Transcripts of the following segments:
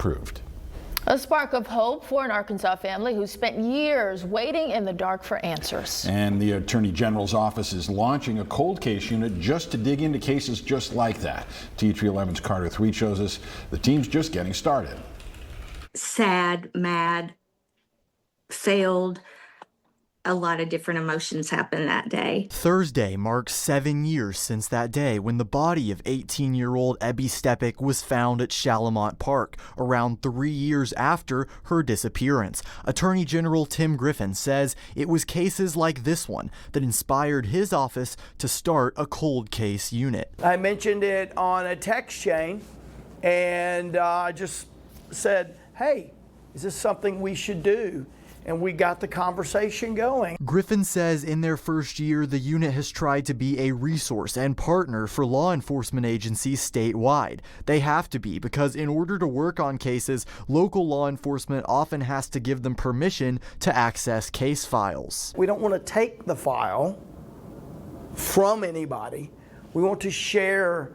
proved. A spark of hope for an Arkansas family who spent years waiting in the dark for answers. And the Attorney General's office is launching a cold case unit just to dig into cases just like that. THV 11's Carter Thweet shows us the team's just getting started. Sad, mad, failed. A lot of different emotions happened that day. Thursday marks 7 years since that day when the body of 18-year-old Ebby Stepik was found at Shalamont Park, around 3 years after her disappearance. Attorney General Tim Griffin says it was cases like this one that inspired his office to start a cold case unit. I mentioned it on a text chain and I just said, hey, is this something we should do? And we got the conversation going. Griffin says in their first year, the unit has tried to be a resource and partner for law enforcement agencies statewide. They have to be, because in order to work on cases, local law enforcement often has to give them permission to access case files. We don't want to take the file from anybody. We want to share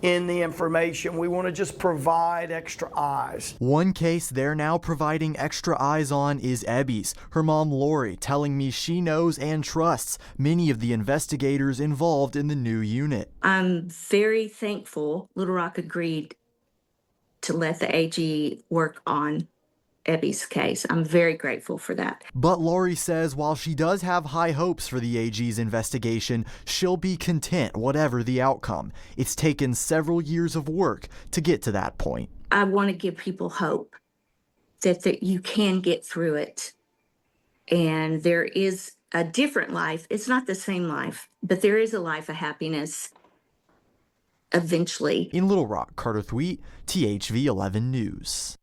in the information. We want to just provide extra eyes. One case they're now providing extra eyes on is Ebby's. Her mom, Lori, telling me she knows and trusts many of the investigators involved in the new unit. I'm very thankful Little Rock agreed to let the AG work on Ebby's case. I'm very grateful for that. But Lori says while she does have high hopes for the AG's investigation, she'll be content whatever the outcome. It's taken several years of work to get to that point. I want to give people hope that you can get through it. And there is a different life. It's not the same life, but there is a life of happiness eventually. In Little Rock, Carter Thweet, THV 11 News.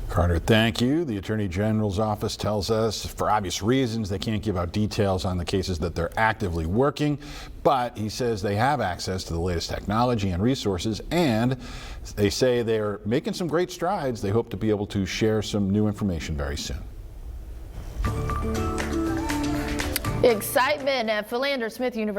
Carter, thank you. The Attorney General's office tells us, for obvious reasons, they can't give out details on the cases that they're actively working, but he says they have access to the latest technology and resources, and they say they're making some great strides. They hope to be able to share some new information very soon. Excitement at Philander Smith University.